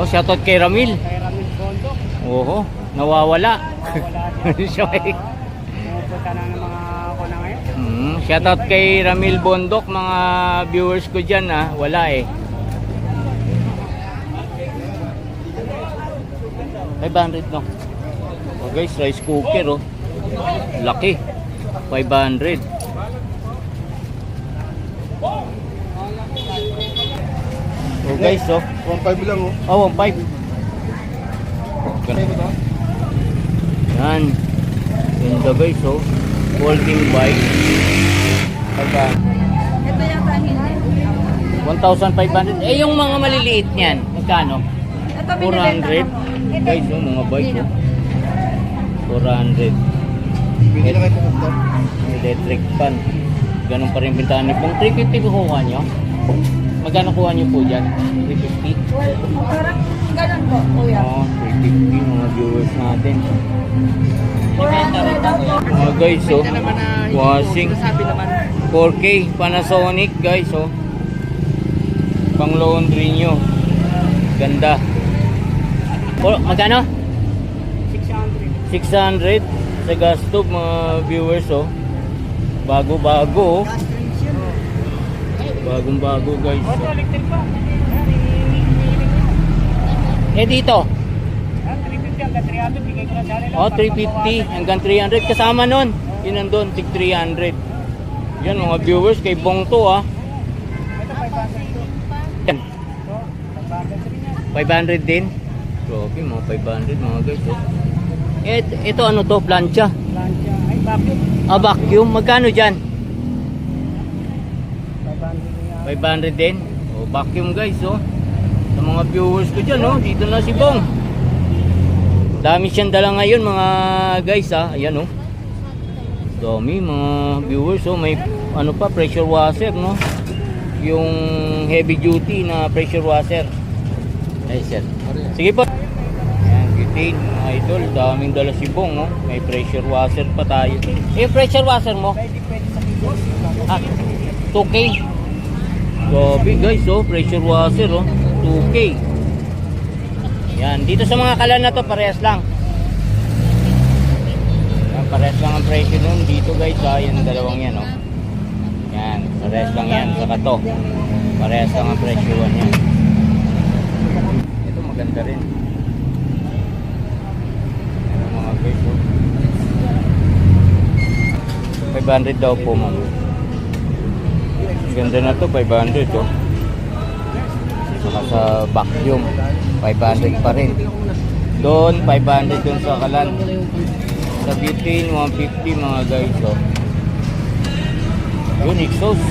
shoutout kay Ramil. Kay Ramil Bondok. Oo, nawawala. Siya ay Pupunta na ng mga ako na ngayon. shoutout kay Ramil Bondok, mga viewers ko dyan ha. Wala eh. 500 no. Oh guys, rice cooker oh. Laki. 500. Oh guys oh. 1.5 lang oh. Oh, 1.5. Yan. Ganda guys oh. Folding bike. Ito yata hindi. 1,500. Eh yung mga maliliit niyan, magkano? Ito binibenta 400. ko. Guys, oh, mga bike oh. 400. Bili na kayo pumunta. Electric fan. Ganun pa rin bintahan niyo. Kung 350 kukuha nyo, magkano kuha nyo po dyan? 350? Well, parang ganun po, kuya. Oo, 350 mga viewers natin. Mga guys, oh. Washing. 4K Panasonic guys, oh. Pang laundry nyo. Ganda. Magkano? 600 sa gas stove mga viewers oh. Bago-bago oh. Bagong-bago guys. Auto electric pa. Eh dito? 350 hanggang 300. Bigay ko na dali lang. Oh, 350 hanggang 300 kasama nun. Yun nandun, tig 300. Yan mga viewers kay Bong to ah. Ito 500. Yan. So, 500 500 din yan. din. Grabe mga 500 mga guys oh. Eh, ito ano to? Plancha. Plancha. Ay, vacuum. Ah, vacuum. Magkano dyan? 500 din yan. 500 din. Oh, vacuum guys oh. Sa mga viewers ko dyan oh. Dito na si Bong. Dami siyang dala ngayon mga guys ah. Ayan oh. Dami mga viewers oh. May ano pa, pressure washer no. Yung heavy duty na pressure washer. Ay sir. Sige po. Ayan, butane mga idol. Daming dala si Bong no. May pressure washer pa tayo. Eh, yung pressure washer mo? Pwede sa kilo. Ah, 2K. Grabe guys oh, pressure washer oh, 2K. Yan, dito sa mga kalan na to parehas lang. Yan, parehas lang ang presyo nun dito guys ah, yung dalawang yan oh. Yan, parehas lang yan, saka to. Parehas lang ang presyo yan. Ito maganda rin. Yan mga guys oh. 500 daw po ma'am. Ganda na to, 500 oh. Saka sa vacuum 500 pa rin. Doon 500 doon sa kalan. Sa butane 150 mga guys oh. Yun, exhaust.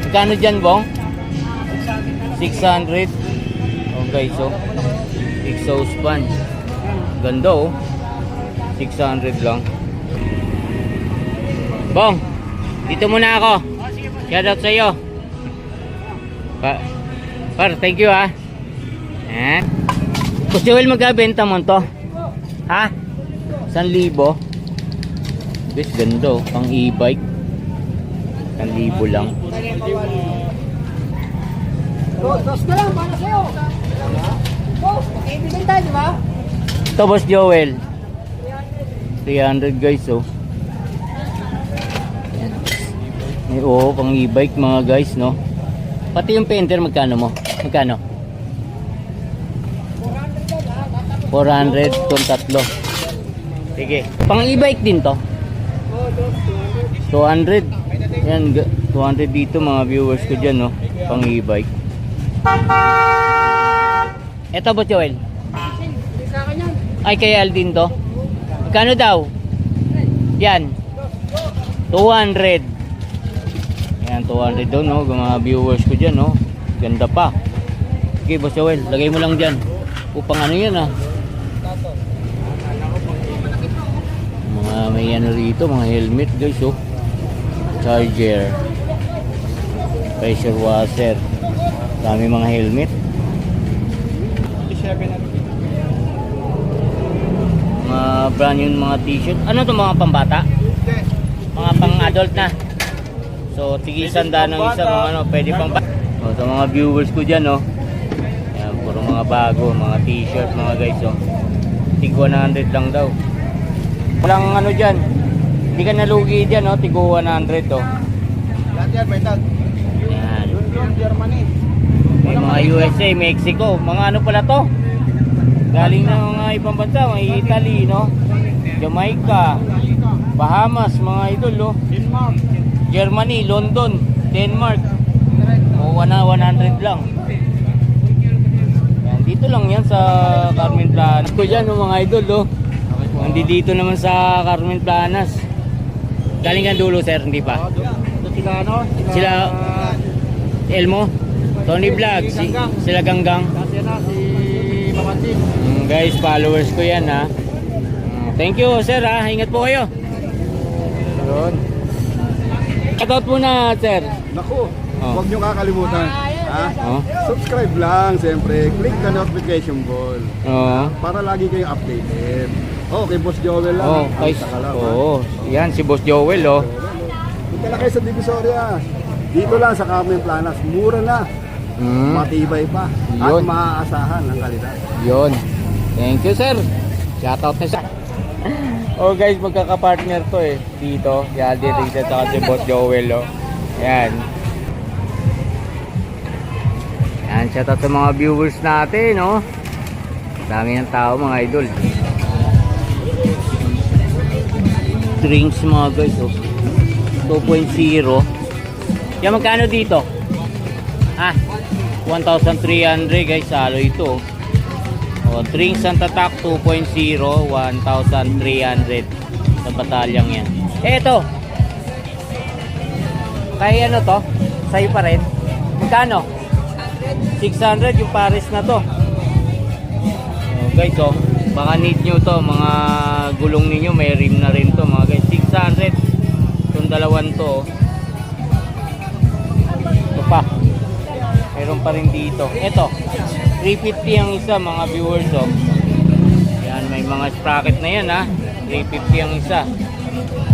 Magkano dyan Bong? 600. Oh guys oh. Exhaust fan. Ganda oh. 600 lang. Bong, dito muna ako. Shoutout sa iyo. Thank you ha. Eh. Kustiwel magkabenta mo to? Ha? 1,000. Guys, ganda oh. Pang e-bike. 1,000 lang. Boss na lang, para sa'yo. Boss, mag-ibigin tayo, di ba? Ito, Boss Joel. 300 guys oh. Ay, oo, pang e-bike mga guys no. Pati yung painter magkano mo? Magkano? 400 itong tatlo. Sige. Pang e-bike din to? 200. Yan, 200 dito mga viewers ko dyan no. Pang e-bike. Eto ba Joel? Ay kay Aldin to? Magkano daw? Yan. 200. Ayan, 200 daw no, mga viewers ko dyan no. Ganda pa. Okay, Boss Joel, lagay mo lang dyan. Upang ano yan ah. Mga may ano rito, mga helmet guys oh. Charger. Pressure washer. Dami mga helmet. Mga brand new mga t-shirt. Ano to mga pambata? Mga pang adult na. So, tigi 100 ng isa mga ano, pwede pang O, sa mga viewers ko dyan, no. Yan, puro mga bago, mga t-shirt, mga guys, oh. Tig 100 lang daw. Walang ano dyan. Hindi ka nalugi dyan, no. Tig 100, oh. Lahat yan, may tag. Yan. Yun, Germany. May mga USA, Mexico. Mga ano pala to? Galing ng mga ibang bansa. Mga Italy, no. Jamaica, Bahamas, mga idol, no. Denmark. Germany, London, Denmark. O 100 lang. Yan, dito lang yan sa Carmen Planas. Ko dyan, no, mga idol, no. Nandito naman sa Carmen Planas. Galing ang dulo, sir, hindi pa? Ito sila, ano? Sila Elmo, Tony Vlog, sila Ganggang. Kasi na, si Mamansin. Guys, followers ko yan, ha. Thank you, sir, ha. Ingat po kayo. Yun. Shoutout muna, sir. Naku, Oh. huwag nyo kakalimutan. Ha? Oh. Subscribe lang, siyempre. Click the notification bell. Oo. Para lagi kayong updated. Oh, kay Boss Joel lang. Oh, guys. Kita ka lang, ha? Oo. Yan, si Boss Joel, oh. Punta na kayo sa Divisoria. Dito lang sa Carmen Planas. Mura na. Matibay pa. At Yun. maaasahan ang kalidad. Yun. Thank you, sir. Shoutout na siya. Oh, guys, magkaka-partner to, eh. Dito. Yan, dito sa si Boss Joel, oh. Yan. Yan, shoutout sa mga viewers natin, no? Dami ng tao, mga idol. Drinks, mga guys, oh. 2.0. Yan, magkano dito? Ah, 1,300, guys. Salo ito. Oh, drinks ang tatak 2.0, 1,300 sa batalyang yan. Eto. Kaya ano to? Sa'yo pa rin. Magkano? 600 yung pares na to. Oh, guys, oh. Baka need nyo to. Mga gulong ninyo, may rim na rin to, mga guys. 600. Itong dalawan to, oh. Ito pa. Meron pa rin dito. Ito. 350 ang isa, mga viewers, oh. Yan, may mga sprocket na yan, ha. 350 ang isa.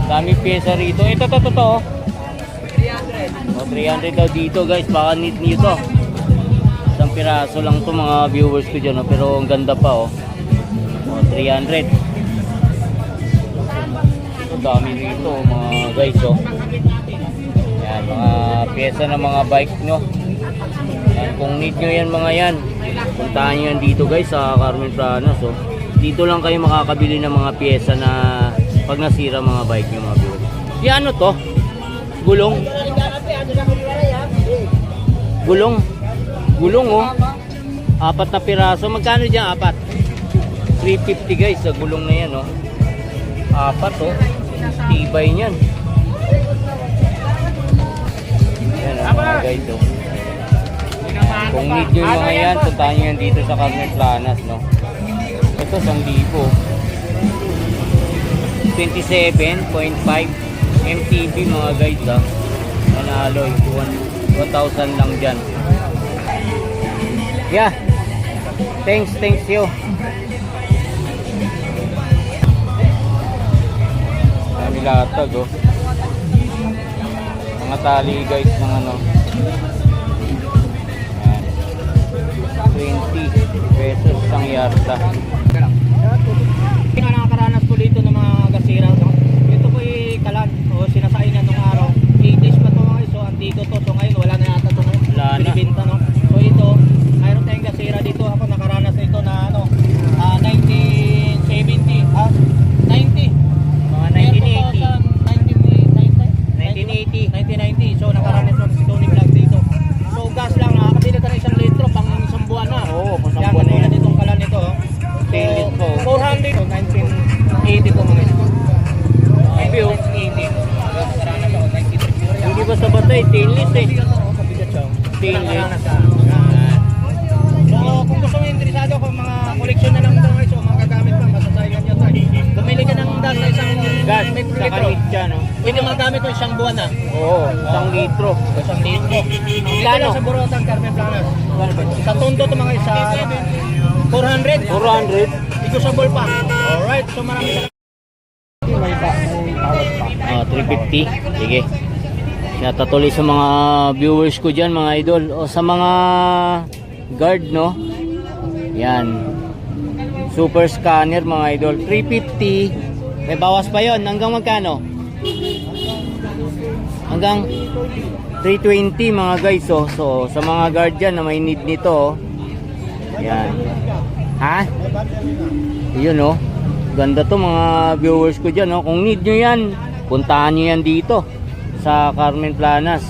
Dami pyesa rito. Ito, oh. 300. Oh, 300 daw dito, guys. Baka need nyo to. Isang piraso lang to, mga viewers ko dyan, oh. Pero ang ganda pa, oh. Oh, 300. Ito, dami rito, oh, mga guys, oh. Yan, mga pyesa ng mga bike nyo. Yan, kung need nyo yan, mga yan, puntahan nyo yan dito, guys, sa Carmen Planas, oh. Dito lang kayo makakabili ng mga pyesa na pag nasira mga bike nyo, mga viewers. Yan, ano to? Gulong. Gulong. Gulong, oh. 4 na piraso. Magkano dyan? 4. 350, guys, sa gulong na yan, oh. 4, oh. Tibay niyan. Yan, oh, mga guys, oh. Kung need nyo yung mga yan, puntahan nyo yan dito sa Carmen Planas, no. Ito, 1,000. 27.5 MTB, mga guys, ah. Manalo, 1,000 lang dyan. Yeah. Thanks you. Dami latag, oh. Mga tali, guys, ng ano. Ayan. 20 pesos isang yarda. Nakakaranas ko dito ng mga gasira, no? Ito po kalan o sinasay na nung araw. 8 days pa to, mga iso, antiko to. So ngayon wala na yata to, no? Wala na. Binibenta, no? So ito, mayroon tayong gasira dito. Ako nakaranas na ito na ano, 1970, 90. Mga 1980. 1990. So nakaranas na si Tony Vlog dito. So gas lang, nakakabili ka ng 1 litro pang isang buwan na. Oo, pang isang Yan, buwan na yan. itong kalan nito, oh. Stainless po. 400. So 1980 po, mga iso. Maybe, oh. 1980. Nakaranas ako, 93. Hindi ba sa batay? Stainless, eh. Kabigat siya. Stainless. Nakaranas ka. So kung gusto mo interesado kung mga koleksyon na lang ito, so mga gagamit pa, masasayan nyo tayo. Bumili ka ng gas na isang Gas, litro. sa kanitsa, no? Pwede magamit mo isang buwan na. Oo, 1 litro. Isang litro. Dito Kano? lang sa Borotan, Carmen Planas. Sa Tondo to mga isa. 400. 400. Negotiable pa. Alright, so maraming Oh, 350. Sige. Shoutout tuloy sa mga viewers ko dyan mga idol. O sa mga guard, no? Yan. Super scanner mga idol. 350. May bawas pa yon. Hanggang magkano? Hanggang 320 mga guys. Oh. So sa mga guard dyan na may need nito. Oh. Yan. Ha? Yun oh. Ganda to mga viewers ko dyan. Oh. Kung need nyo yan, puntahan nyo yan dito sa Carmen Planas.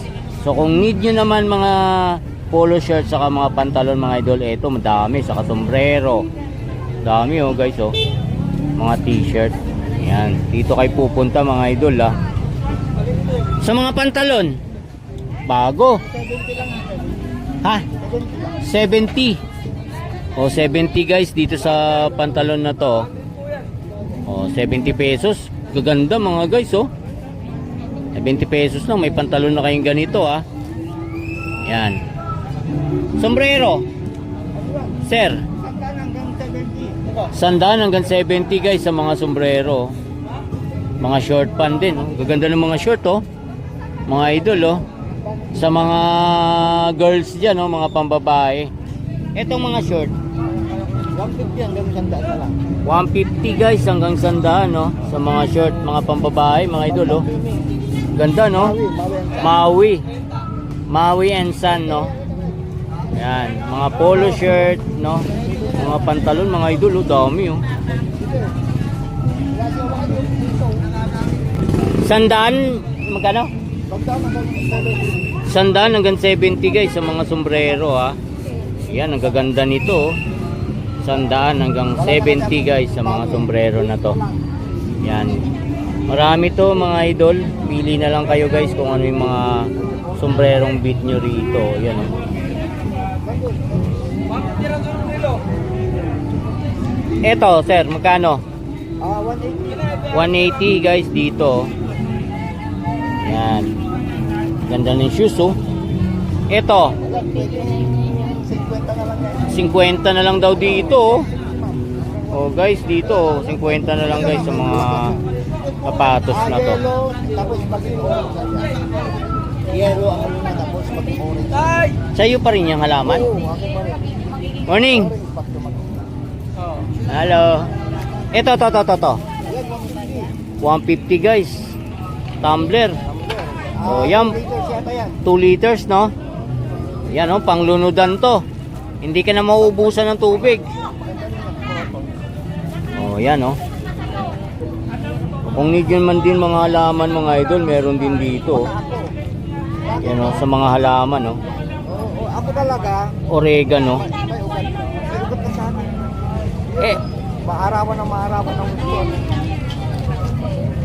So kung need nyo naman mga polo shirt saka mga pantalon mga idol, eto madami, saka sombrero. Dami oh guys oh. Mga t-shirt. Yan, dito kayo pupunta mga idol ah. Sa mga pantalon, bago. Ha? 70. O 70 guys dito sa pantalon na to. O 70 pesos. Gaganda mga guys oh. 20 pesos lang, may pantalon na kayong ganito ah. Yan. Sombrero. Sir. Sandaan hanggang 70 guys sa mga sombrero. Mga short pan din. Oh. Gaganda ng mga short oh. Mga idol oh. Sa mga girls dyan oh, mga pambabae. Etong mga short. 150 hanggang 100 na lang. 150 guys hanggang 100 no. Sa mga short, mga pambabae, mga idol oh. Ganda no? Maui. Maui and Sun no. Yan, mga polo shirt no. Mga pantalon mga idol oh, dami oh. Sandaan, magkano? Sandaan hanggang 70 guys sa mga sombrero ha. Yan, ang gaganda nito oh. Sandaan hanggang 70 guys sa mga sombrero na to. Yan. Marami to mga idol. Pili na lang kayo guys kung ano yung mga sombrerong beat nyo rito. Yan oh. Eto sir, magkano? 180. 180 guys dito. Yan. Ganda ng shoes oh. Eto 50 na lang daw dito oh. Oh guys dito oh, 50 na lang guys sa mga sapatos na to. Tapos mag-orange. Yellow ang una tapos mag-orange. Sa'yo pa rin yung halaman? Morning. Hello. Ito to. 150 guys. Tumbler. Oh, yan. 2 liters no. Yan oh, panglunudan to. Hindi ka na mauubusan ng tubig. Oh, yan oh. Kung need yun man din mga halaman mga idol, meron din dito. Yan oh, sa mga halaman oh. Ako talaga, Oregano. may ugat na sana. Eh, Maarawan ng gusto.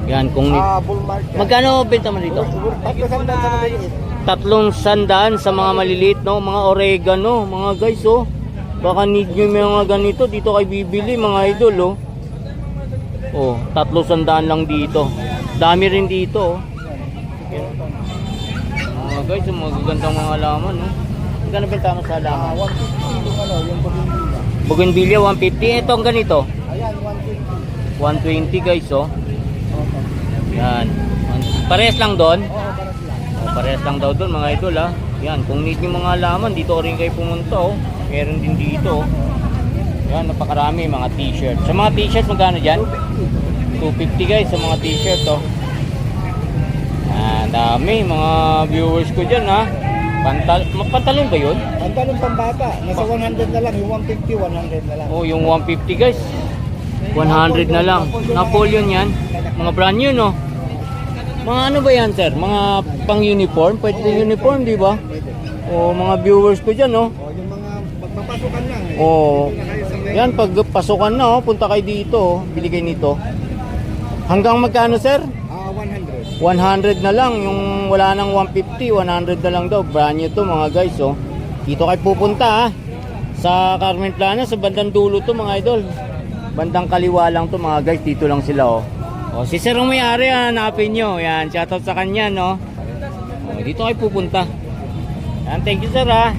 yan kung need. Bull market. Magkano benta mo dito? 300 sa maliit. 300 sa mga maliliit no, mga oregano, mga guys oh. Baka need nyo yung mga ganito, dito kayo bibili mga idol oh. Oh, 300 lang dito. Dami rin dito oh. Yan. Mga guys, mga gagandang mga halaman oh. Magkano benta mo sa halaman? 150 yung yung Bougainvillea 150, ito ang ganito. Ayan, 120 120. guys oh. Yan. Pares lang doon. Oo, Parehas lang daw doon mga idol ha. Yan, kung need nyo mga halaman, dito rin kayo pumunta oh. Meron din dito oh. Yan, napakarami mga t-shirt. Sa mga t-shirt, magkano dyan? 250 guys sa mga t-shirt oh. Yan, dami mga viewers ko dyan ha. Pantalon ba yun? Pantalon pambata, nasa 100 na lang, yung 150, 100 na lang. Oh, yung 150 guys. 100 na lang. Napoleon yan. Mga brand new no. Mga ano ba yan sir? Mga pang uniform? Pwede din uniform di ba? O mga viewers ko dyan no. O, yung mga magpapasukan lang eh. O Hindi na kayo sa may- yan pag pasukan na oh, punta kayo dito oh. Bili kayo nito. Hanggang magkano sir? 100. 100 na lang. Yung wala nang 150, 100 na lang daw. Brand new to mga guys oh. Dito kayo pupunta ha. Sa Carmen Planas, sa bandang dulo to mga idol. Bandang kaliwa lang to mga guys. Dito lang sila oh. O, si sir ang may-ari, hanapin nyo. Yan, shoutout sa kanya, no? O, dito kayo pupunta. Yan, thank you sir, ha.